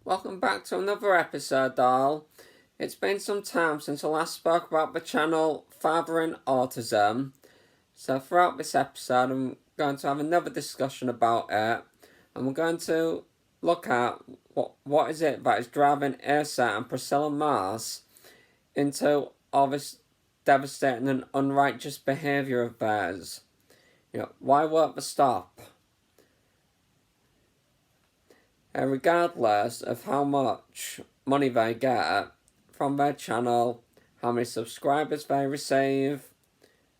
Welcome back to another episode, all. It's been some time since I last spoke about the channel FatheringAutism. So throughout this episode, I'm going to have another discussion about it, and we're going to look at what is it that is driving Asa and Priscilla Maass into all this devastating and unrighteous behaviour of theirs. Why won't they stop? Regardless of how much money they get from their channel, how many subscribers they receive,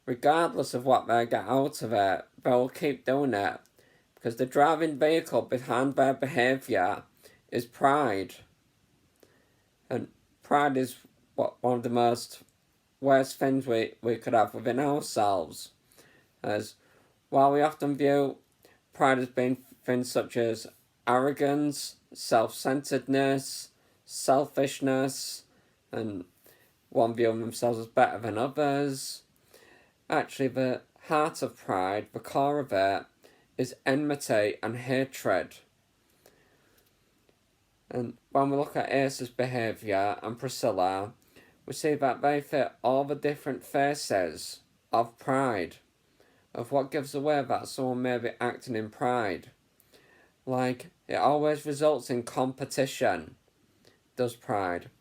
regardless of what they get out of it, they will keep doing it because the driving vehicle behind their behaviour is pride. And pride is one of the most worst things we could have within ourselves. As while we often view pride as being things such as arrogance, self-centeredness, selfishness, and one viewing themselves as better than others. Actually, the heart of pride, the core of it, is enmity and hatred. And when we look at Asa's behaviour and Priscilla, we see that they fit all the different faces of pride, of what gives away that someone may be acting in pride. Like, it always results in competition, does pride.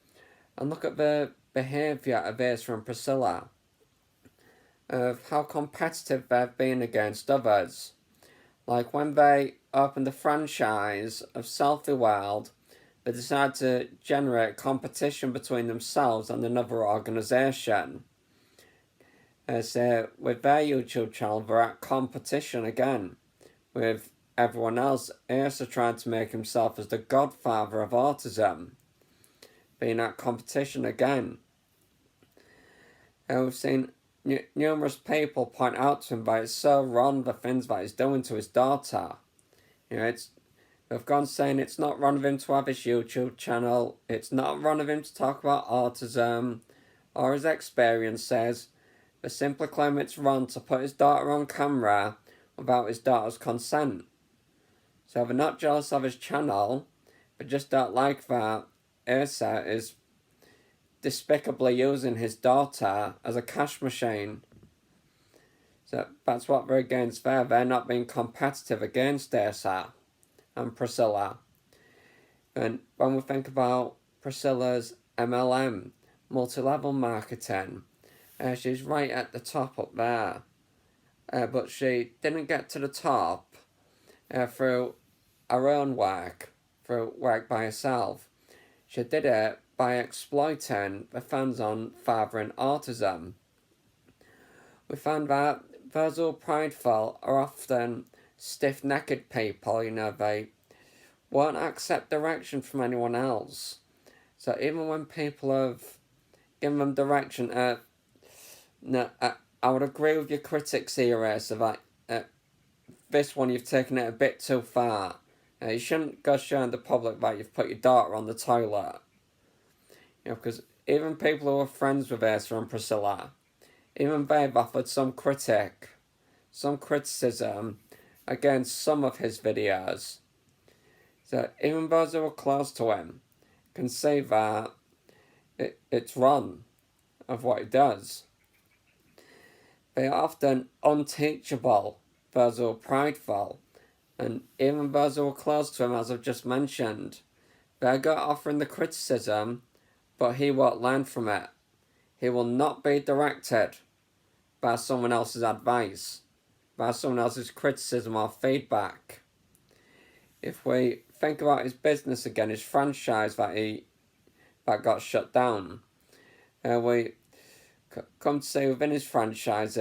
And look at the behaviour of Asa and Priscilla, of how competitive they've been against others. Like when they opened the franchise of Selfie World, they decided to generate competition between themselves and another organisation. As with their YouTube channel, they're at competition again with everyone else. Asa trying to make himself as the godfather of autism, being at competition again. And we've seen numerous people point out to him that it's so wrong the things that he's doing to his daughter. They've gone saying it's not wrong of him to have his YouTube channel, it's not wrong of him to talk about autism or his experiences. They simply claim it's wrong to put his daughter on camera without his daughter's consent. So they're not jealous of his channel, but just don't like that Asa is despicably using his daughter as a cash machine. So that's what they're against there. They're not being competitive against Asa and Priscilla. And when we think about Priscilla's MLM, multi-level marketing, she's right at the top up there. But she didn't get to the top through her own work, through work by herself. She did it by exploiting the fans on FatheringAutism. We found that those who are prideful are often stiff-necked people. They won't accept direction from anyone else. So even when people have given them direction, I would agree with your critics here, so that this one you've taken it a bit too far. You shouldn't go showing the public that you've put your daughter on the toilet. Because even people who are friends with Asa and Priscilla, even they've offered some criticism against some of his videos. So even those who are close to him can see that it's wrong of what he does. They are often unteachable, those who are prideful, and even those who are close to him, as I've just mentioned, they're good at offering the criticism, but he won't learn from it. He will not be directed by someone else's advice, by someone else's criticism or feedback. If we think about his business again, his franchise that got shut down, we come to see within his franchise,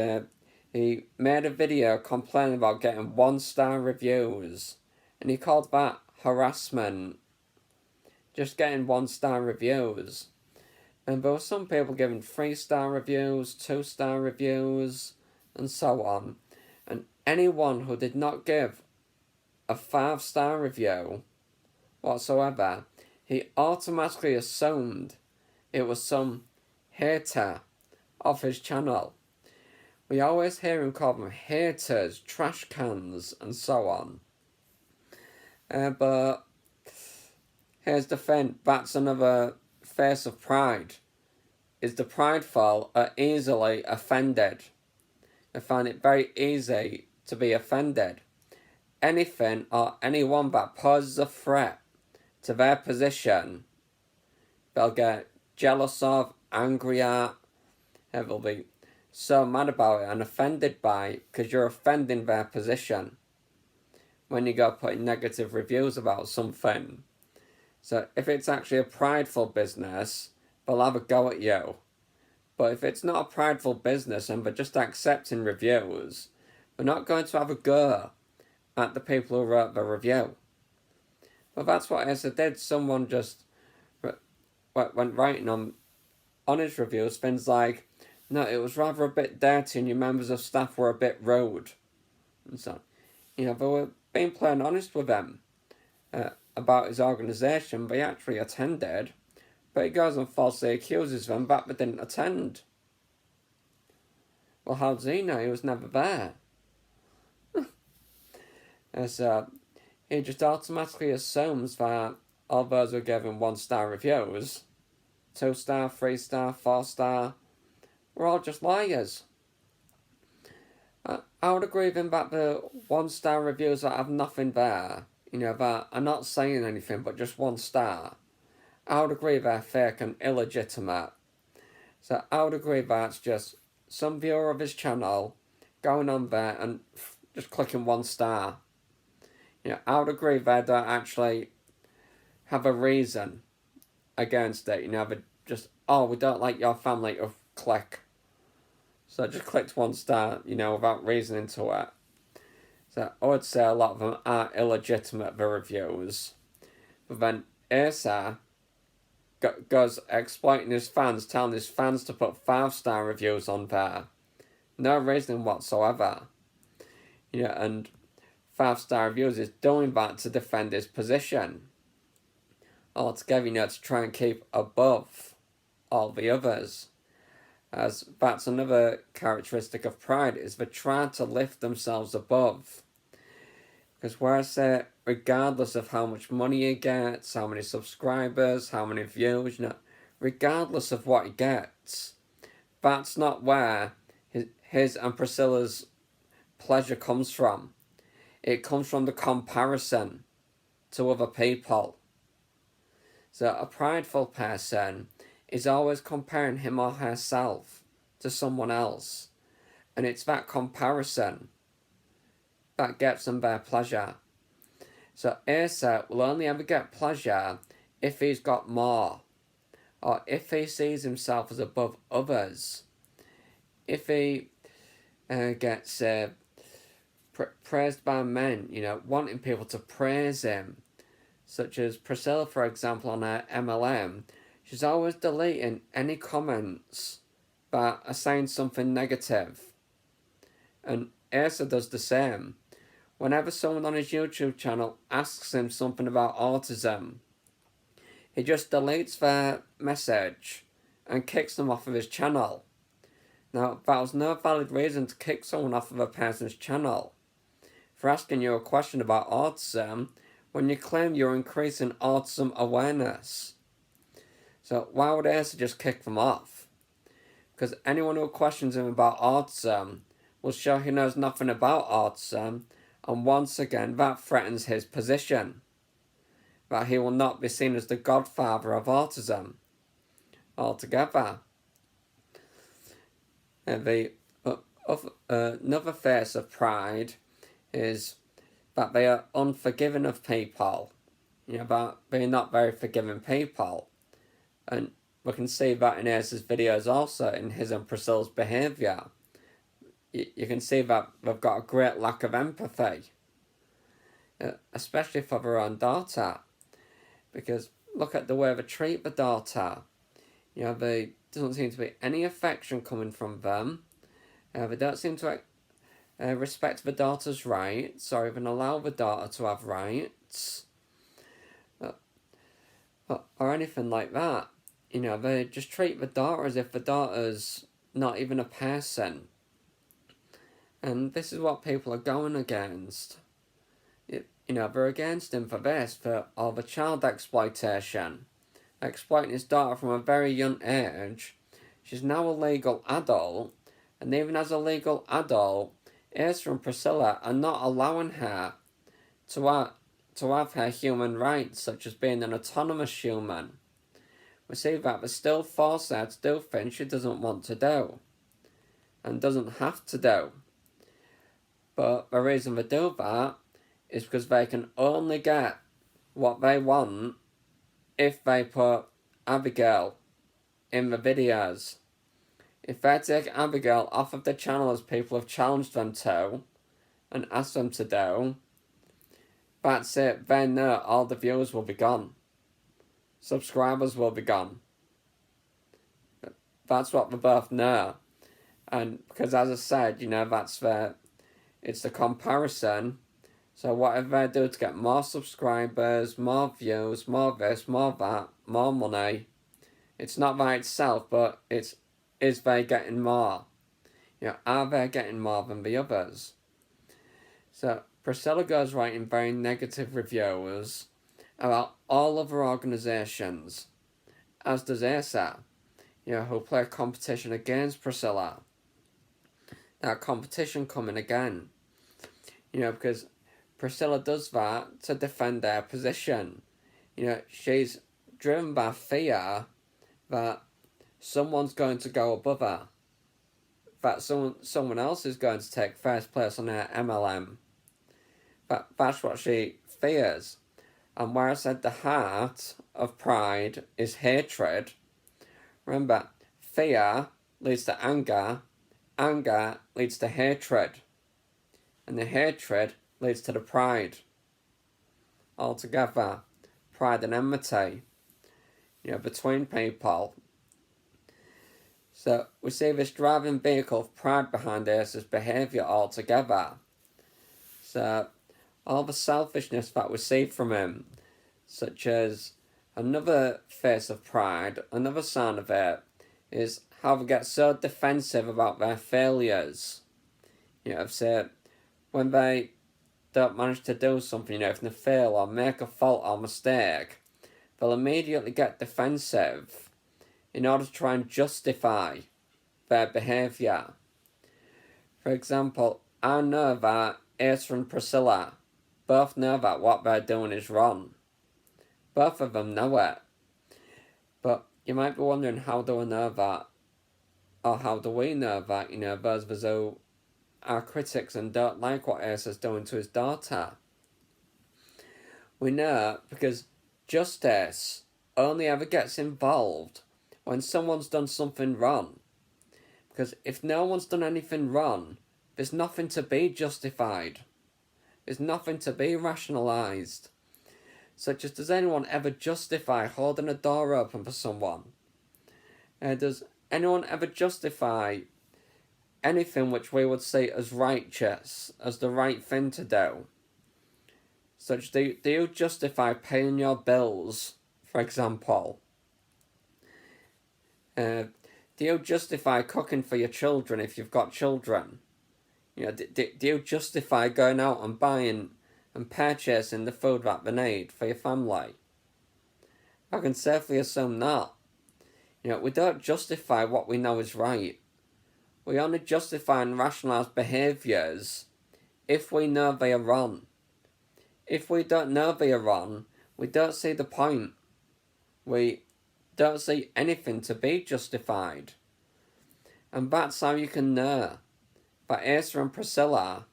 he made a video complaining about getting 1-star reviews, and he called that harassment. Just getting 1-star reviews. And there were some people giving 3-star reviews, 2-star reviews, and so on. And anyone who did not give a 5-star review whatsoever, he automatically assumed it was some hater of his channel. We always hear him call them haters, trash cans, and so on. But Here's the thing, that's another face of pride, is the prideful are easily offended. They find it very easy to be offended. Anything or anyone that poses a threat to their position, they'll get jealous of, angry at, and they'll be so mad about it and offended by it because you're offending their position when you go putting negative reviews about something. So if it's actually a prideful business, they'll have a go at you. But if it's not a prideful business and they're just accepting reviews, they're not going to have a go at the people who wrote the review. But that's what Asa did. Someone just went writing on his reviews things like, no, it was rather a bit dirty and your members of staff were a bit rude. And so, they were being plain honest with him about his organisation. They actually attended, but he goes and falsely accuses them that they didn't attend. Well, how does he know? He was never there. So he just automatically assumes that all those who are given 1-star reviews, 2-star, 3-star, 4-star, were all just liars. I would agree with him that the 1-star reviews that have nothing there, that are not saying anything but just 1 star, I would agree they're fake and illegitimate. So I would agree that's just some viewer of his channel going on there and just clicking 1 star. I would agree they don't actually have a reason against it. They just, we don't like your family, click. So I just clicked 1 star, without reasoning to it. So I would say a lot of them are illegitimate, the reviews. But then Asa goes exploiting his fans, telling his fans to put 5-star reviews on there. No reasoning whatsoever. And 5-star reviews is doing that to defend his position. Altogether, to try and keep above all the others. As that's another characteristic of pride, is they try to lift themselves above. Because whereas regardless of how much money he gets, how many subscribers, how many views, regardless of what he gets, that's not where his and Priscilla's pleasure comes from. It comes from the comparison to other people. So a prideful person is always comparing him or herself to someone else. And it's that comparison that gets them their pleasure. So Asa will only ever get pleasure if he's got more, or if he sees himself as above others. If he gets praised by men, wanting people to praise him, such as Priscilla, for example, on her MLM, she's always deleting any comments that are saying something negative. And Asa does the same. Whenever someone on his YouTube channel asks him something about autism, he just deletes their message and kicks them off of his channel. Now, that was no valid reason to kick someone off of a person's channel for asking you a question about autism when you claim you're increasing autism awareness. So why would Asa just kick them off? Because anyone who questions him about autism will show he knows nothing about autism, and once again that threatens his position, that he will not be seen as the godfather of autism altogether. And another face of pride is that they are unforgiving of people, that they're not very forgiving people. And we can see that in Asa's videos also, in his and Priscilla's behaviour. You can see that they've got a great lack of empathy, especially for their own daughter. Because look at the way they treat the daughter. There doesn't seem to be any affection coming from them. They don't seem to respect the daughter's rights, or even allow the daughter to have rights, or anything like that. They just treat the daughter as if the daughter's not even a person. And this is what people are going against. they're against him for this, for all the child exploitation. Exploiting his daughter from a very young age. She's now a legal adult, and even as a legal adult, Asa and Priscilla are not allowing her to have her human rights, such as being an autonomous human. We see that they still force her to do things she doesn't want to do, and doesn't have to do. But the reason they do that is because they can only get what they want if they put Abigail in the videos. If they take Abigail off of the channel as people have challenged them to and asked them to do, that's it. They know all the viewers will be gone. Subscribers will be gone. That's what they both know. And because, as I said, it's the comparison. So whatever they do to get more subscribers, more views, more this, more that, more money, it's not by itself, but is they getting more? Are they getting more than the others? So Priscilla goes writing very negative reviews about all other organisations, as does Asa, who play a competition against Priscilla. That competition coming again, because Priscilla does that to defend their position. She's driven by fear that someone's going to go above her, that someone else is going to take first place on her MLM. That's what she fears. And where I said the heart of pride is hatred, remember, fear leads to anger, anger leads to hatred, and the hatred leads to the pride. Altogether, pride and enmity, between people. So we see this driving vehicle of pride behind Asa's behaviour altogether. So all the selfishness that we see from him, such as another face of pride, another sign of it, is how they get so defensive about their failures. Say, when they don't manage to do something, if they fail or make a fault or mistake, they'll immediately get defensive in order to try and justify their behaviour. For example, I know that Asa and Priscilla both know that what they're doing is wrong. Both of them know it. But you might be wondering, how do I know that? Or how do we know that, those of us who are critics and don't like what Asa's doing to his daughter? We know because justice only ever gets involved when someone's done something wrong. Because if no one's done anything wrong, there's nothing to be justified. There's nothing to be rationalised. Such as, does anyone ever justify holding a door open for someone? Does anyone ever justify anything which we would see as righteous, as the right thing to do? Such, do you justify paying your bills, for example? Do you justify cooking for your children if you've got children? Do you justify going out and buying and purchasing the food that they need for your family? I can safely assume not. We don't justify what we know is right. We only justify and rationalise behaviours if we know they are wrong. If we don't know they are wrong, we don't see the point. We don't see anything to be justified. And that's how you can know that Asa and Priscilla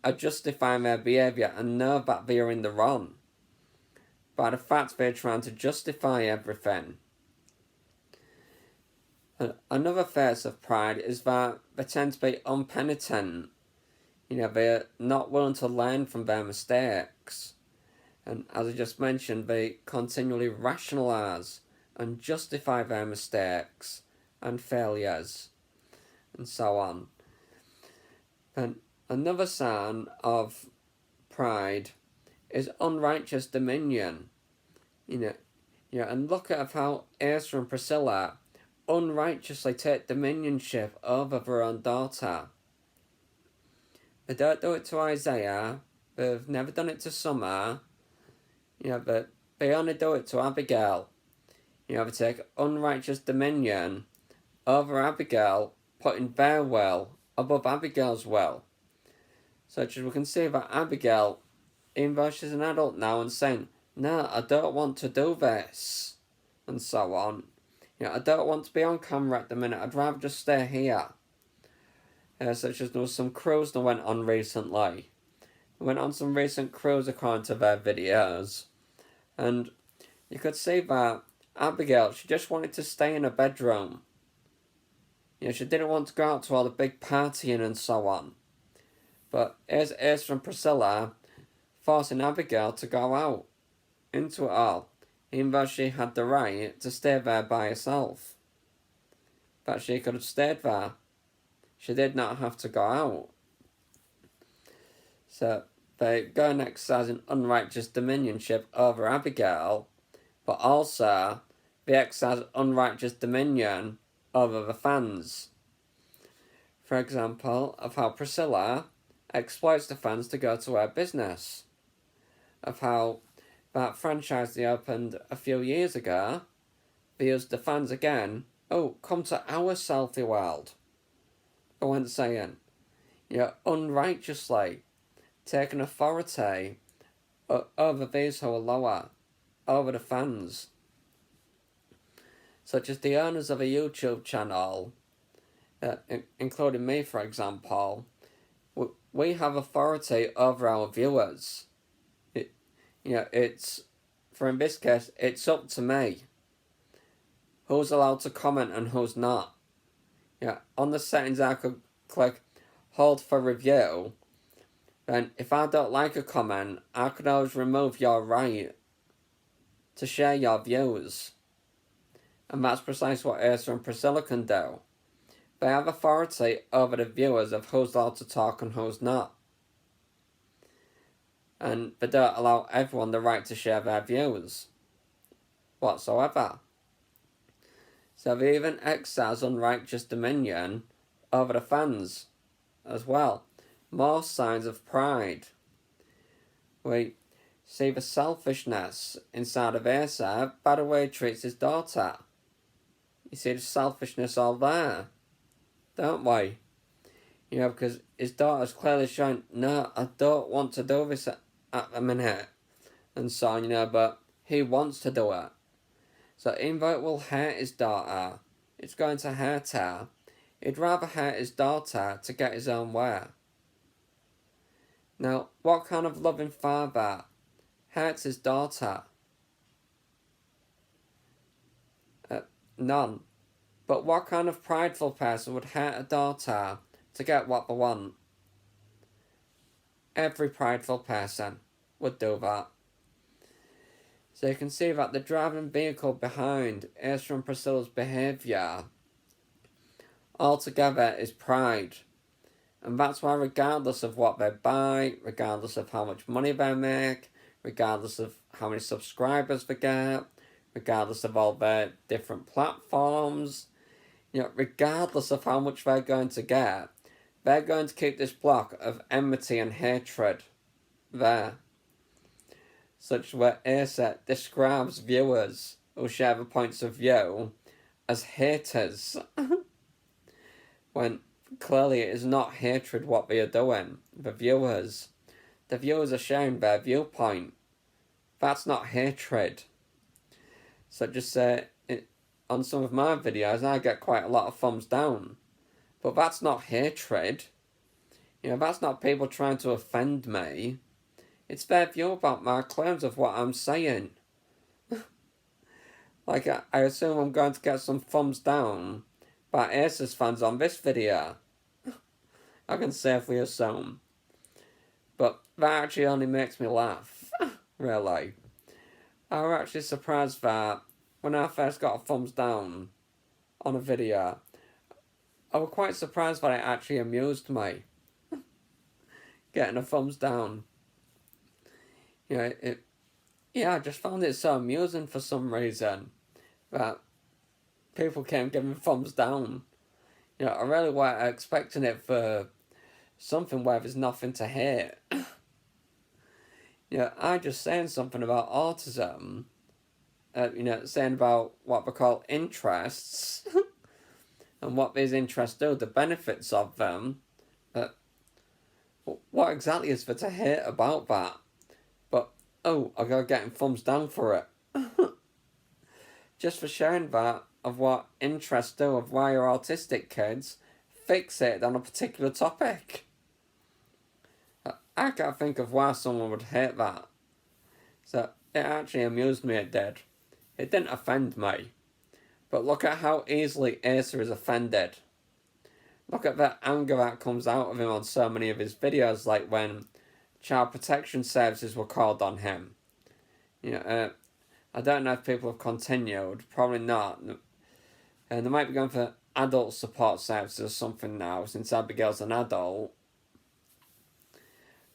are justifying their behaviour and know that they are in the wrong, by the fact they're trying to justify everything. Another face of pride is that they tend to be unpenitent. They're not willing to learn from their mistakes. And as I just mentioned, they continually rationalise and justify their mistakes and failures, and so on. And another sign of pride is unrighteous dominion. And look at how Asa and Priscilla unrighteously take dominionship over their own daughter. They don't do it to Isaiah, they've never done it to Summer, but they only do it to Abigail. They take unrighteous dominion over Abigail, putting their will above Abigail's will. Such as we can see that Abigail, even though she's an adult now, and saying, no, I don't want to do this, and so on. I don't want to be on camera at the minute, I'd rather just stay here. Such as there was some cruise that went on recently. They went on some recent cruise according to their videos. And you could see that Abigail, she just wanted to stay in her bedroom. She didn't want to go out to all the big partying and so on. But here's Asa and Priscilla forcing Abigail to go out into it all, even though she had the right to stay there by herself. But she could have stayed there. She did not have to go out. So they go and exercise an unrighteous dominionship over Abigail, but also they exercise unrighteous dominion over the fans. For example, of how Priscilla exploits the fans to go to her business. Of how that franchise they opened a few years ago, they used the fans again. Oh, come to our selfie world. They went saying, unrighteously taking authority over these who are lower, over the fans. Such as the owners of a YouTube channel, including me, for example, we have authority over our viewers. It's, for in this case, it's up to me who's allowed to comment and who's not. On the settings I could click hold for review, then if I don't like a comment, I could always remove your right to share your views. And that's precisely what Asa and Priscilla can do. They have authority over the viewers of who's allowed to talk and who's not. And they don't allow everyone the right to share their views whatsoever. So they even exercise unrighteous dominion over the fans as well. More signs of pride. We see the selfishness inside of Asa by the way he treats his daughter. You see the selfishness all there, don't we? Because his daughter's clearly showing, no, I don't want to do this at the minute. And so on, but he wants to do it. So even though it will hurt his daughter, it's going to hurt her. He'd rather hurt his daughter to get his own way. Now, what kind of loving father hurts his daughter? None. But what kind of prideful person would hurt a daughter to get what they want? Every prideful person would do that. So you can see that the driving vehicle behind Asa and Priscilla's behaviour altogether is pride. And that's why regardless of what they buy, regardless of how much money they make, regardless of how many subscribers they get, regardless of all their different platforms, regardless of how much they're going to get, they're going to keep this block of enmity and hatred there. Such where Asa describes viewers who share the points of view as haters, when clearly it is not hatred what they are doing. The viewers are sharing their viewpoint. That's not hatred. So just say, on some of my videos I get quite a lot of thumbs down, but that's not hatred. That's not people trying to offend me. It's their view about my claims of what I'm saying. Like, I assume I'm going to get some thumbs down by Asus fans on this video. I can safely assume. But that actually only makes me laugh. Really. I was actually surprised that when I first got a thumbs down on a video, I was quite surprised that it actually amused me. Getting a thumbs down. I just found it so amusing for some reason that people came giving thumbs down. I really weren't expecting it for something where there's nothing to hate. I just saying something about autism, saying about what we call interests and what these interests do, the benefits of them. What exactly is there to hate about that? But, oh, I gotta get him thumbs down for it. Just for sharing that, of what interests do, of why your autistic kids fixate on a particular topic. I can't think of why someone would hate that. So, it actually amused me, it did. It didn't offend me. But look at how easily Asa is offended. Look at the anger that comes out of him on so many of his videos, like when child protection services were called on him. I don't know if people have continued, probably not. And they might be going for adult support services or something now, since Abigail's an adult.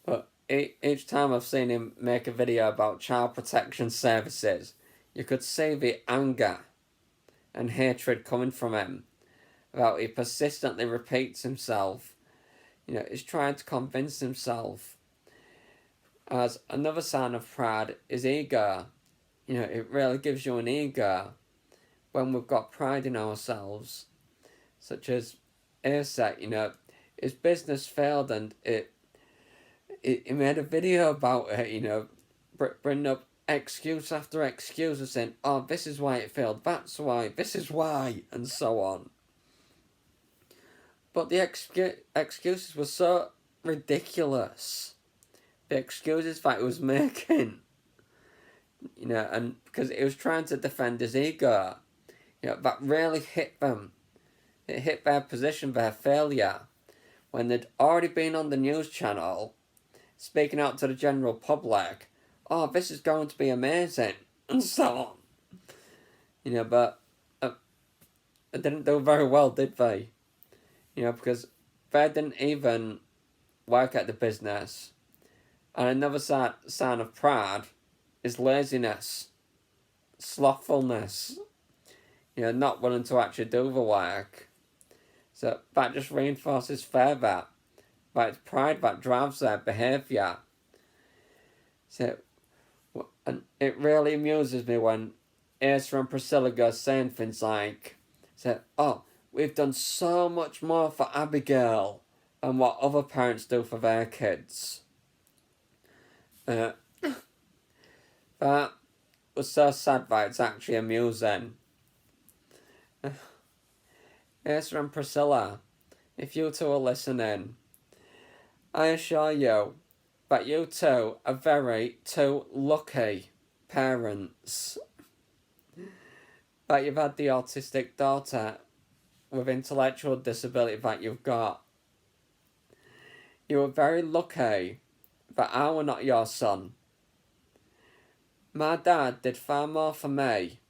But each time I've seen him make a video about child protection services, you could see the anger and hatred coming from him. About he persistently repeats himself. He's trying to convince himself. As another sign of pride is ego. It really gives you an ego when we've got pride in ourselves. Such as Asa, his business failed and he made a video about it, bringing up excuse after excuse, saying, oh, this is why it failed, that's why, this is why, and so on. But the excuses were so ridiculous. The excuses that he was making. And because he was trying to defend his ego, that really hit them. It hit their position, their failure, when they'd already been on the news channel, speaking out to the general public, oh, this is going to be amazing, and so on. But they didn't do very well, did they? Because they didn't even work at the business. And another sign of pride is laziness, slothfulness, not willing to actually do the work. So that just reinforces further that it's pride that drives their behaviour. So, and it really amuses me when Asa and Priscilla go saying things like, oh, we've done so much more for Abigail than what other parents do for their kids. That was so sad that it's actually amusing. Asa and Priscilla, if you two are listening, I assure you that you two are very two lucky parents. That you've had the autistic daughter with intellectual disability that you've got. You were very lucky that I were not your son. My dad did far more for me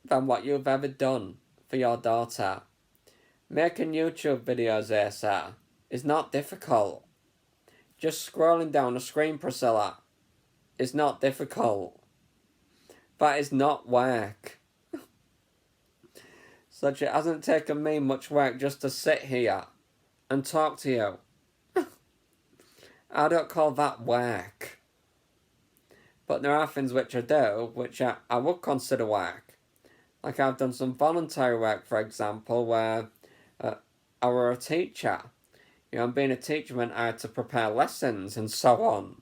than what you've ever done for your daughter. Making YouTube videos, Asa, is not difficult. Just scrolling down a screen, Priscilla, is not difficult. That is not work. Such it hasn't taken me much work just to sit here and talk to you. I don't call that work. But there are things which I do, which I would consider work. Like I've done some voluntary work, for example, where I were a teacher. And being a teacher meant I had to prepare lessons and so on.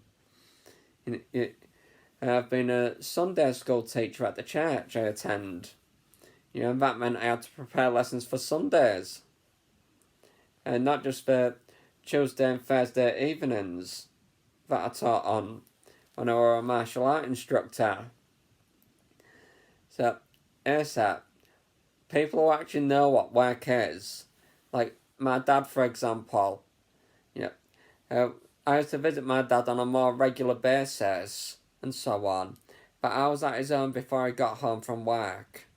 I've been a Sunday school teacher at the church I attend. And that meant I had to prepare lessons for Sundays. And not just for Tuesday and Thursday evenings that I taught on when I were a martial art instructor. So, ASAP, people who actually know what work is, like my dad, for example, I used to visit my dad on a more regular basis and so on, but I was at his home before he got home from work,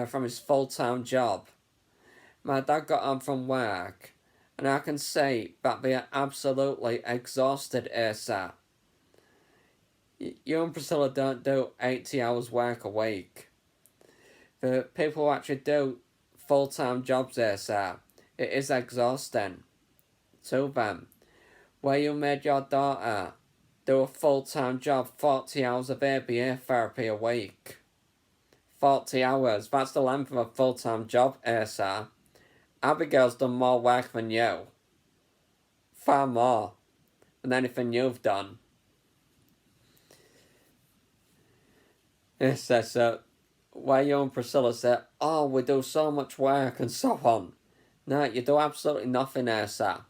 from his full-time job. My dad got home from work, and I can say that they are absolutely exhausted ASAP. You and Priscilla don't do 80 hours work a week. The people who actually do full-time jobs ASAP, it is exhausting to them. Where you made your daughter do a full-time job, 40 hours of ABA therapy a week. 40 hours, that's the length of a full-time job, Asa. Abigail's done more work than you. Far more than anything you've done. It says that where you and Priscilla say, oh, we do so much work and so on. No, you do absolutely nothing, Asa.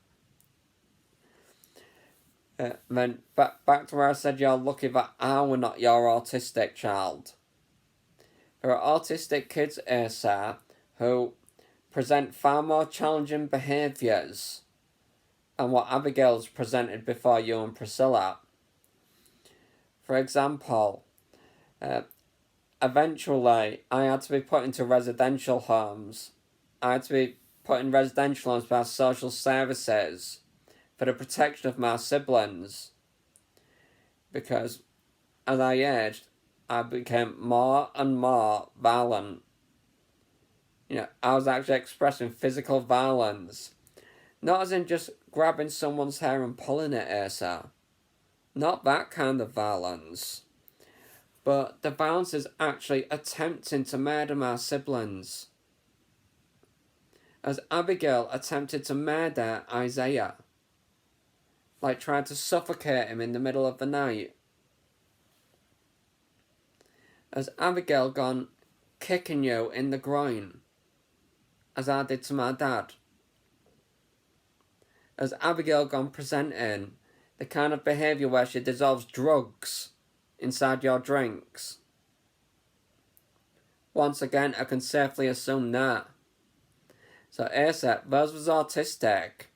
Then back to where I said you're lucky that I were not your autistic child. There are autistic kids, Asa, who present far more challenging behaviours than what Abigail's presented before you and Priscilla. For example, eventually I had to be put into residential homes. I had to be put in residential homes by social services for the protection of my siblings, because as I aged, I became more and more violent. I was actually expressing physical violence, not as in just grabbing someone's hair and pulling it, Asa. Not that kind of violence. But the violence is actually attempting to murder my siblings. As Abigail attempted to murder Isaiah. Like trying to suffocate him in the middle of the night. As Abigail gone kicking you in the groin. As I did to my dad. As Abigail gone presenting the kind of behaviour where she dissolves drugs inside your drinks. Once again, I can safely assume that. So Asa, those was autistic.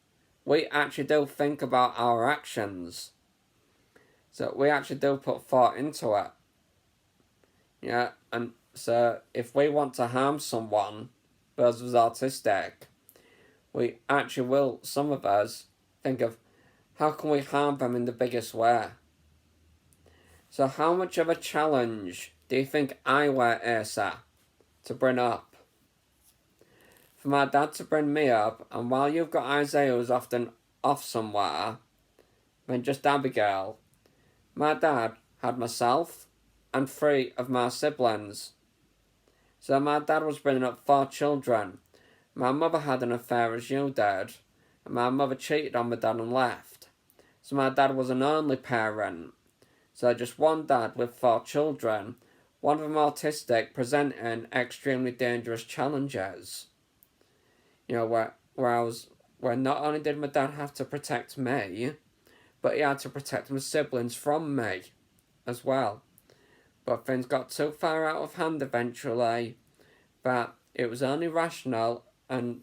We actually do think about our actions. So we actually do put thought into it. Yeah, and so if we want to harm someone, those was autistic, we actually will, some of us, think of how can we harm them in the biggest way. So how much of a challenge do you think I were, Asa, to bring up? For my dad to bring me up, and while you've got Isaiah who's often off somewhere, then just Abigail, my dad had myself and 3 of my siblings. So my dad was bringing up 4 children. My mother had an affair as you did, and my mother cheated on my dad and left. So my dad was an only parent. So just one dad with 4 children, one of them autistic, presenting extremely dangerous challenges. Where not only did my dad have to protect me, but he had to protect my siblings from me as well. But things got too far out of hand eventually that it was only rational and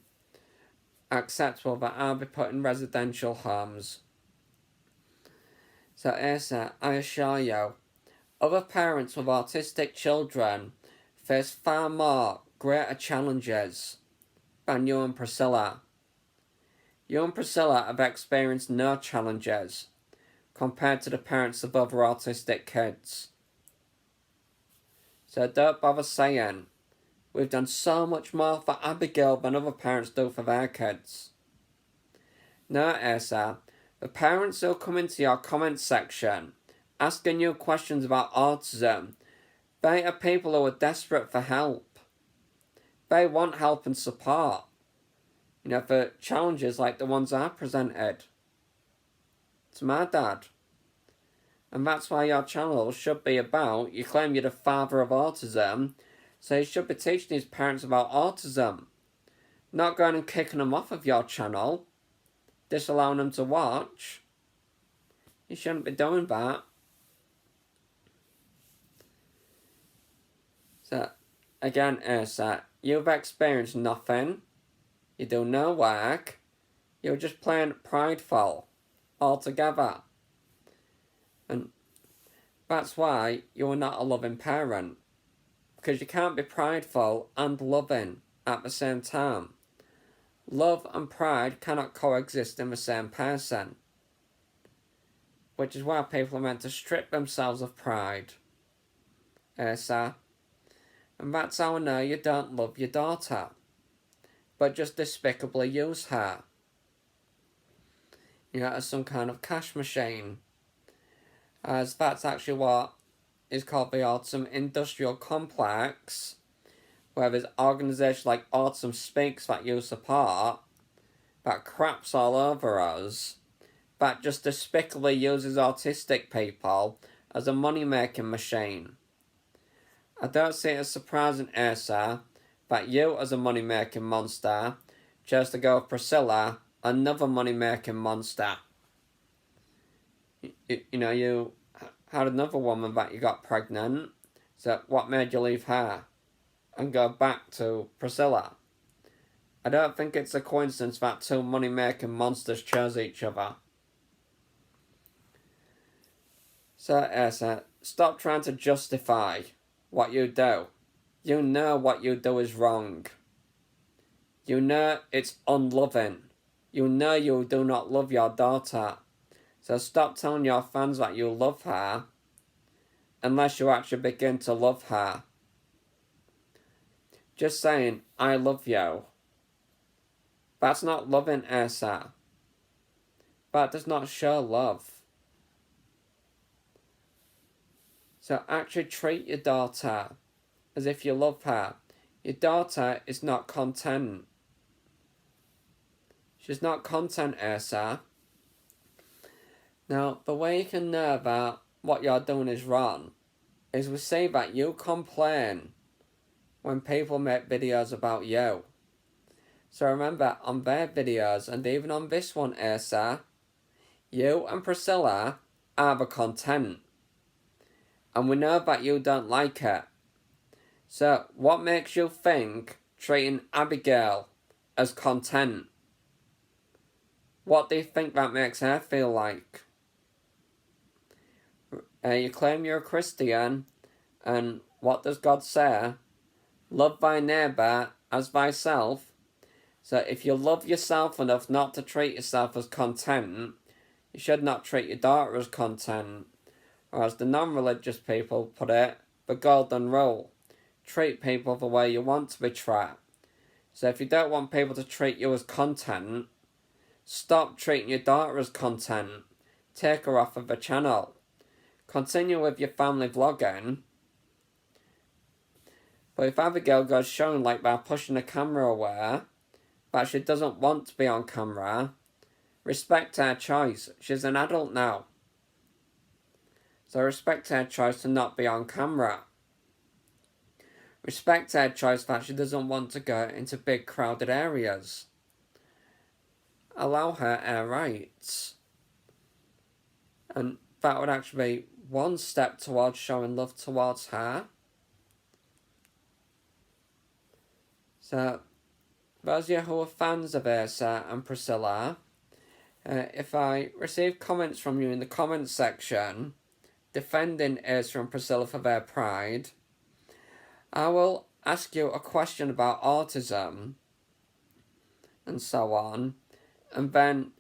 acceptable that I be put in residential homes. So Asa, I assure you, other parents with autistic children face far more greater challenges than you and Priscilla. You and Priscilla have experienced no challenges compared to the parents of other autistic kids. So don't bother saying we've done so much more for Abigail than other parents do for their kids. No, Asa, the parents who come into your comment section asking you questions about autism, they are people who are desperate for help. They want help and support. For challenges like the ones I presented to my dad. And that's why your channel should be about, you claim you're the father of autism, so you should be teaching his parents about autism. Not going and kicking them off of your channel, disallowing them to watch. You shouldn't be doing that. So, again, Asa, you've experienced nothing. You do no work. You're just plain prideful altogether. And that's why you are not a loving parent. Because you can't be prideful and loving at the same time. Love and pride cannot coexist in the same person. Which is why people are meant to strip themselves of pride. Asa. And that's how I know you don't love your daughter, but just despicably use her. As some kind of cash machine. as that's actually what is called the Autism Industrial Complex, where there's organisations like Autism Speaks that you support, that craps all over us, that just despicably uses autistic people as a money-making machine. I don't see it as surprising, Asa, that you as a money-making monster chose to go with Priscilla, another money-making monster. You had another woman that you got pregnant, so what made you leave her and go back to Priscilla? I don't think it's a coincidence that two money-making monsters chose each other. So, Asa, stop trying to justify what you do. You know what you do is wrong. You know it's unloving. You know you do not love your daughter. So stop telling your fans that you love her, unless you actually begin to love her. Just saying, I love you. That's not loving, Asa. That does not show love. So actually treat your daughter as if you love her. Your daughter is not content. She's not content, Asa. Now, the way you can know that what you're doing is wrong is we see that you complain when people make videos about you. So remember, on their videos, and even on this one, Asa, you and Priscilla are the content. And we know that you don't like it. So what makes you think treating Abigail as content? What do you think that makes her feel like? You claim you're a Christian, and what does God say? Love thy neighbour as thyself. So if you love yourself enough not to treat yourself as content, you should not treat your daughter as content. Or as the non-religious people put it, the golden rule. Treat people the way you want to be treated. So if you don't want people to treat you as content, stop treating your daughter as content. Take her off of the channel. Continue with your family vlogging. But if Abigail goes showing like they're pushing the camera away, that she doesn't want to be on camera, respect her choice. She's an adult now. So respect her choice to not be on camera. Respect her choice that she doesn't want to go into big crowded areas. Allow her rights. And that would actually be one step towards showing love towards her. So, those of you who are fans of Asa and Priscilla, if I receive comments from you in the comments section defending Asa and Priscilla for their pride, I will ask you a question about autism and so on, and then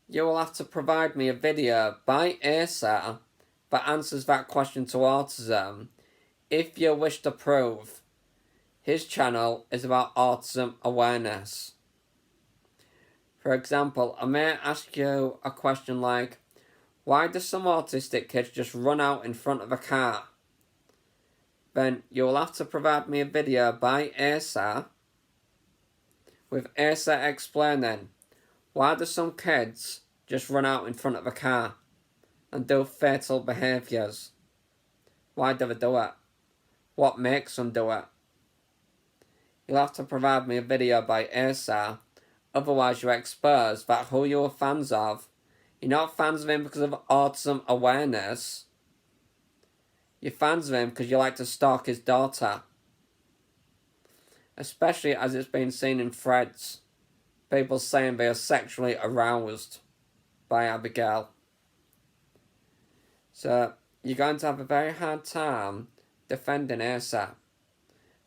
you will have to provide me a video by Asa that answers that question to autism if you wish to prove his channel is about autism awareness. For example, I may ask you a question like, why do some autistic kids just run out in front of a car? Then you will have to provide me a video by Asa with Asa explaining why do some kids just run out in front of a car and do fatal behaviours. Why do they do it? What makes them do it? You'll have to provide me a video by Asa, otherwise you expose that who you're fans of. You're not fans of him because of autism awareness. You're fans of him because you like to stalk his daughter. Especially as it's been seen in threads. People saying they are sexually aroused by Abigail. So, you're going to have a very hard time defending Asa.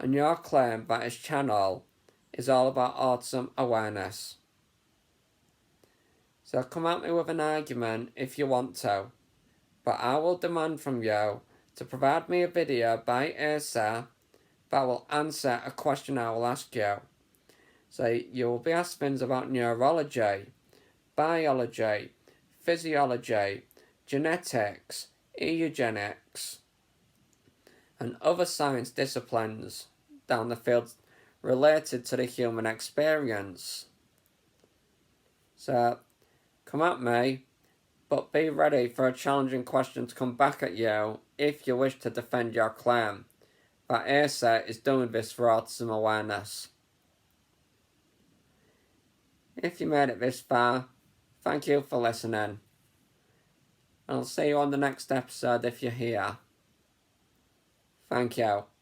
And your claim that his channel is all about autism awareness. So come at me with an argument if you want to, but I will demand from you to provide me a video by Asa that will answer a question I will ask you. So you will be asked things about neurology, biology, physiology, genetics, eugenics, and other science disciplines down the field related to the human experience. So, come at me, but be ready for a challenging question to come back at you if you wish to defend your claim that ASA is doing this for autism awareness. If you made it this far, thank you for listening. I'll see you on the next episode if you're here. Thank you.